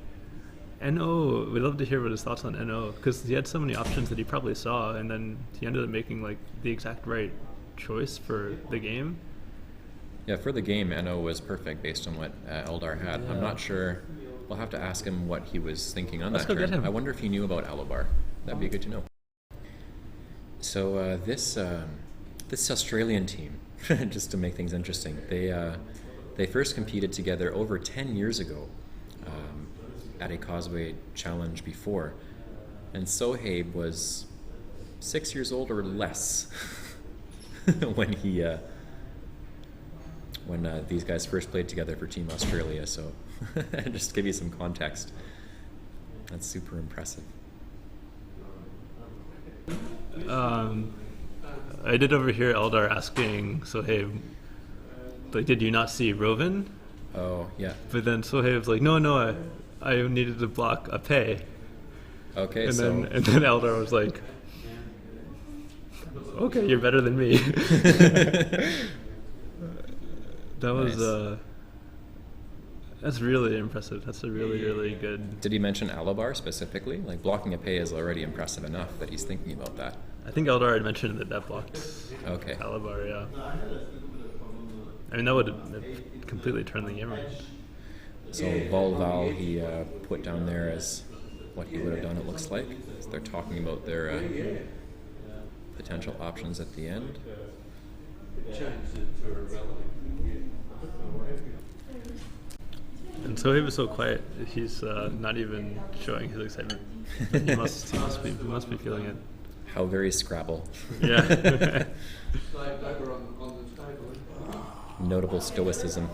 Speaker 2: NO, we'd love to hear what his thoughts on NO, because he had so many options that he probably saw, and then he ended up making like the exact right choice for the game.
Speaker 1: yeah, for the game, NO was perfect based on what Eldar had. I'm not sure. We'll have to ask him what he was thinking on that
Speaker 2: go
Speaker 1: turn.
Speaker 2: get him.
Speaker 1: I wonder if he knew about Alabar. That'd be good to know. So this Australian team, just to make things interesting, they first competed together over 10 years ago at a Causeway Challenge before, and Sohaib was 6 years old or less when these guys first played together for Team Australia. So just to give you some context. That's super impressive.
Speaker 2: I did overhear Eldar asking Sohaib, like, did you not see Rovin?
Speaker 1: Oh, yeah.
Speaker 2: But then Sohaib's like, no, I needed to block a pay.
Speaker 1: Okay,
Speaker 2: And
Speaker 1: so...
Speaker 2: then Eldar was like, okay, you're better than me. That was,
Speaker 1: Nice.
Speaker 2: that's really impressive. That's a really, really good...
Speaker 1: Did he mention Alabar specifically? Like, blocking a pay is already impressive enough that he's thinking about that.
Speaker 2: I think Eldar had mentioned that blocked
Speaker 1: Okay.
Speaker 2: Alabar, yeah. I mean, that would have completely turned the game around.
Speaker 1: So Volval he put down there as what he would have done, it looks like. So they're talking about their potential options at the end.
Speaker 2: And Sohaib is so quiet. He's not even showing his excitement. He must be feeling it.
Speaker 1: How very Scrabble.
Speaker 2: Yeah.
Speaker 1: Notable stoicism.